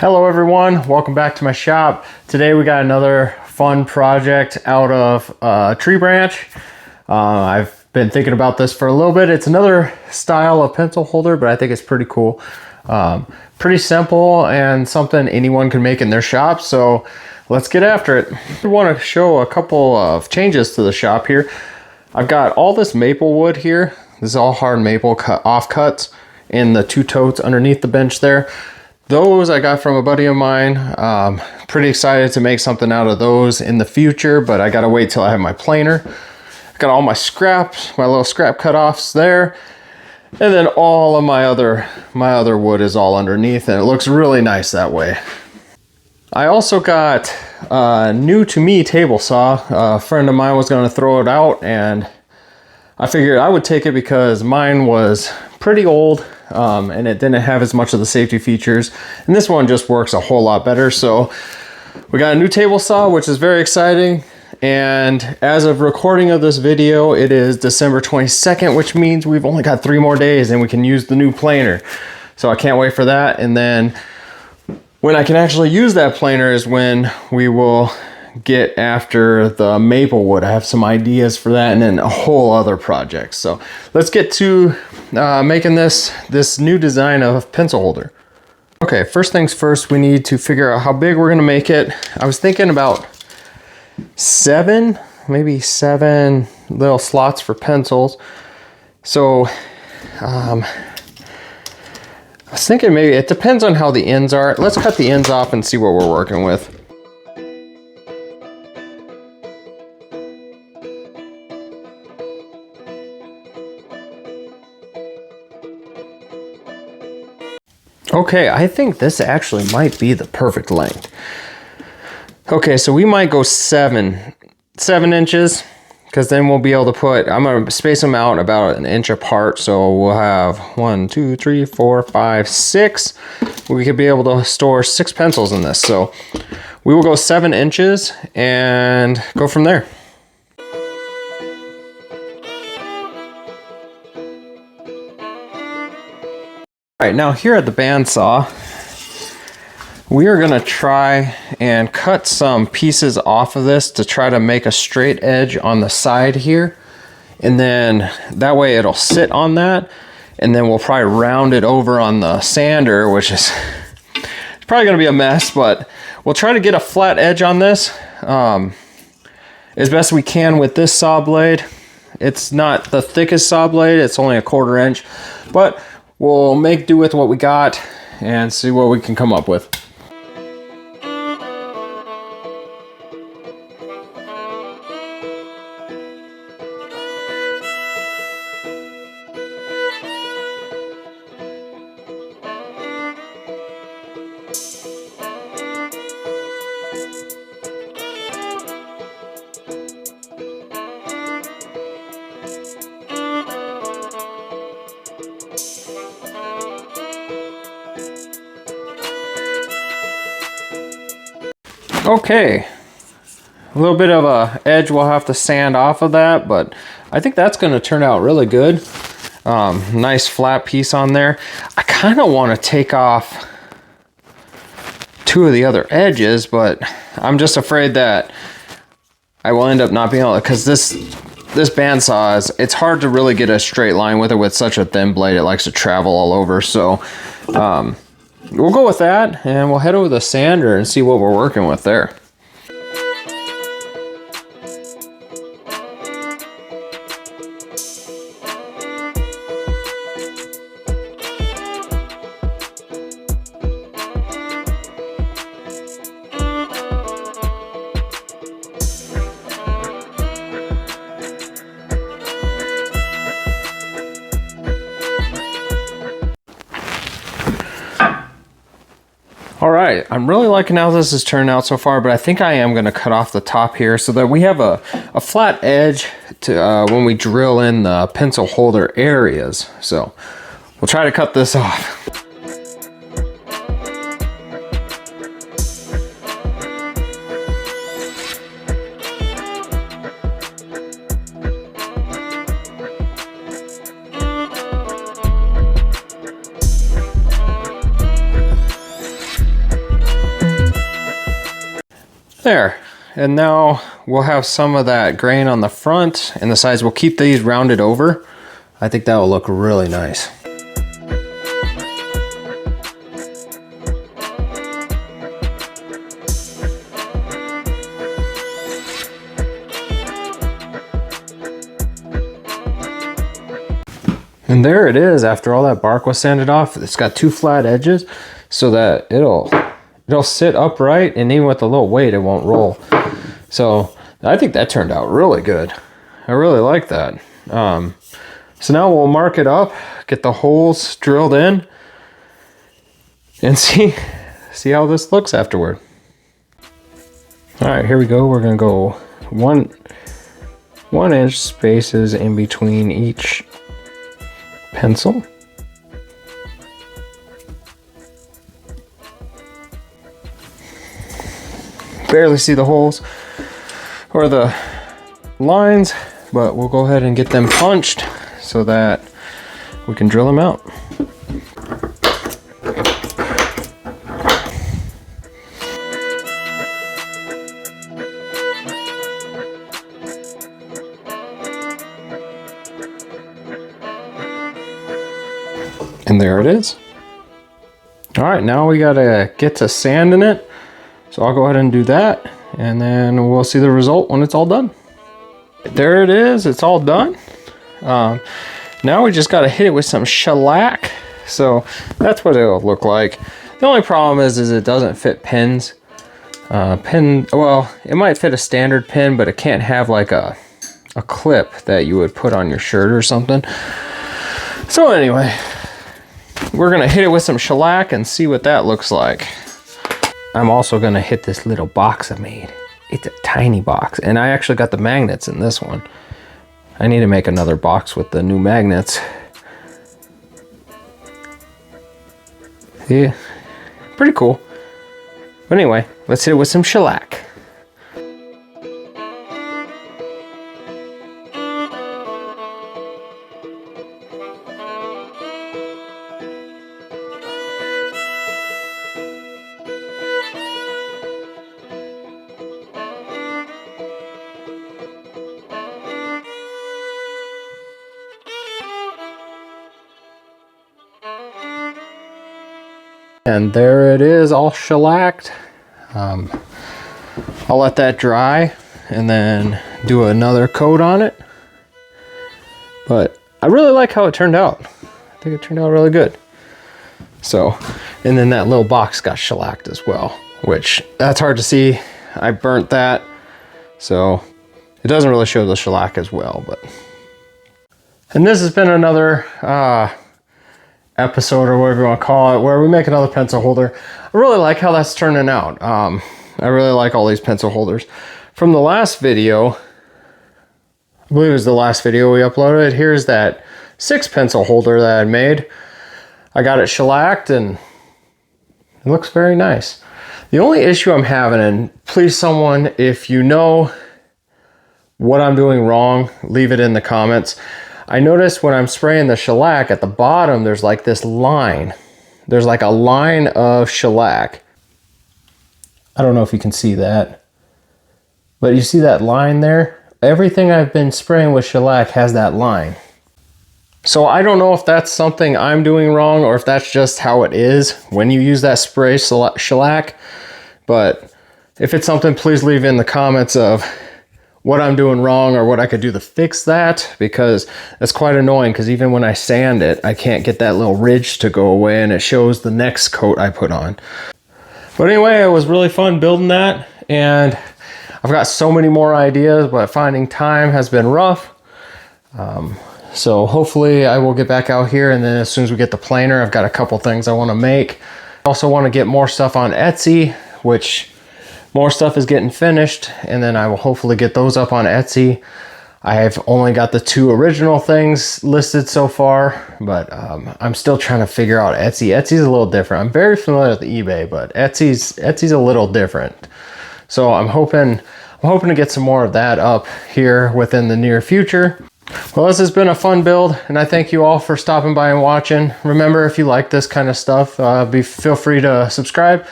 Hello everyone, welcome back to my shop. Today we got another fun project out of a tree branch. I've been thinking about this for a little bit. It's another style of pencil holder, but I think it's pretty cool. Pretty simple and something anyone can make in their shop, so let's get after it. I want to show a couple of changes to the shop here. I've got all this maple wood here. This is all hard maple offcuts in the two totes underneath the bench there. Those I got from a buddy of mine. Pretty excited to make something out of those in the future, but I gotta wait till I have my planer. Got all my scraps, my little scrap cut-offs there, and then all of my other wood is all underneath, and it looks really nice that way. I also got a new to me table saw. A friend of mine was gonna throw it out, and I figured I would take it because mine was pretty old. And it didn't have as much of the safety features, and this one just works a whole lot better. So we got a new table saw, which is very exciting, and as of recording of this video, it is December 22nd, which means we've only got 3 more days and we can use the new planer. So I can't wait for that, and then when I can actually use that planer is when we will get after the maple wood. I have some ideas for that, and then a whole other project. So let's get to making this new design of pencil holder. Okay, first things first, we need to figure out how big we're gonna make it. I was thinking about maybe seven little slots for pencils. So I was thinking maybe it depends on how the ends are. Let's cut the ends off and see what we're working with. Okay, I think this actually might be the perfect length. Okay, so we might go 7 inches, because then we'll be able to put, I'm gonna space them out about 1 inch apart. So we'll have 1, 2, 3, 4, 5, 6. We could be able to store 6 pencils in this. So we will go 7 inches and go from there. All right, now here at the bandsaw, we are gonna try and cut some pieces off of this to try to make a straight edge on the side here. And then that way it'll sit on that. And then we'll probably round it over on the sander, which is it's probably gonna be a mess, but we'll try to get a flat edge on this as best we can with this saw blade. It's not the thickest saw blade, it's only 1/4 inch, but we'll make do with what we got and see what we can come up with. Okay, a little bit of a edge we'll have to sand off of that, but I think that's going to turn out really good. Nice flat piece on there. I kind of want to take off 2 of the other edges, but I'm just afraid that I will end up not being able to, because this bandsaw it's hard to really get a straight line with it with such a thin blade. It likes to travel all over. So we'll go with that, and we'll head over the sander and see what we're working with there. All right, I'm really liking how this has turned out so far, but I think I am gonna cut off the top here so that we have a flat edge to when we drill in the pencil holder areas. So we'll try to cut this off. There. And now we'll have some of that grain on the front and the sides. We'll keep these rounded over. I think that will look really nice. And there it is after all that bark was sanded off. It's got two flat edges so that it'll sit upright, and even with a little weight it won't roll. So I think that turned out really good. I really like that. So now we'll mark it up, get the holes drilled in, and see how this looks afterward. All right, here we go. We're gonna go 1 inch spaces in between each pencil. Barely see the holes or the lines, but we'll go ahead and get them punched so that we can drill them out. And there it is. All right, now we gotta get to sanding it. So I'll go ahead and do that, and then we'll see the result when it's all done. There it is, it's all done. Now we just gotta hit it with some shellac. So that's what it'll look like. The only problem is it doesn't fit pins. Well, it might fit a standard pin, but it can't have like a clip that you would put on your shirt or something. So anyway, we're gonna hit it with some shellac and see what that looks like. I'm also gonna hit this little box I made. It's a tiny box, and I actually got the magnets in this one. I need to make another box with the new magnets. Yeah, pretty cool. But anyway, let's hit it with some shellac. And there it is, all shellacked. I'll let that dry and then do another coat on it. But I really like how it turned out. I think it turned out really good. So, and then that little box got shellacked as well, which that's hard to see. I burnt that, so it doesn't really show the shellac as well. But, and this has been another episode, or whatever you want to call it, where we make another pencil holder. I really like how that's turning out. I really like all these pencil holders. From the last video, I believe it was the last video we uploaded, here's that 6 pencil holder that I made. I got it shellacked and it looks very nice. The only issue I'm having, and please someone, if you know what I'm doing wrong, leave it in the comments. I noticed when I'm spraying the shellac at the bottom, there's like this line. There's like a line of shellac. I don't know if you can see that, but you see that line there? Everything I've been spraying with shellac has that line. So I don't know if that's something I'm doing wrong or if that's just how it is when you use that spray shellac. But if it's something, please leave in the comments of what I'm doing wrong or what I could do to fix that, because that's quite annoying, because even when I sand it, I can't get that little ridge to go away, and it shows the next coat I put on. But anyway, it was really fun building that, and I've got so many more ideas, but finding time has been rough. So hopefully I will get back out here, and then as soon as we get the planer, I've got a couple things I want to make. I also want to get more stuff on Etsy, which more stuff is getting finished, and then I will hopefully get those up on Etsy. I've only got the 2 original things listed so far, but I'm still trying to figure out Etsy. Etsy's a little different. I'm very familiar with eBay, but Etsy's a little different. So I'm hoping to get some more of that up here within the near future. Well, this has been a fun build, and I thank you all for stopping by and watching. Remember, if you like this kind of stuff, feel free to subscribe.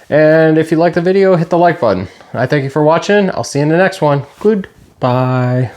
And if you like the video, hit the like button. I thank you for watching. I'll see you in the next one. Goodbye.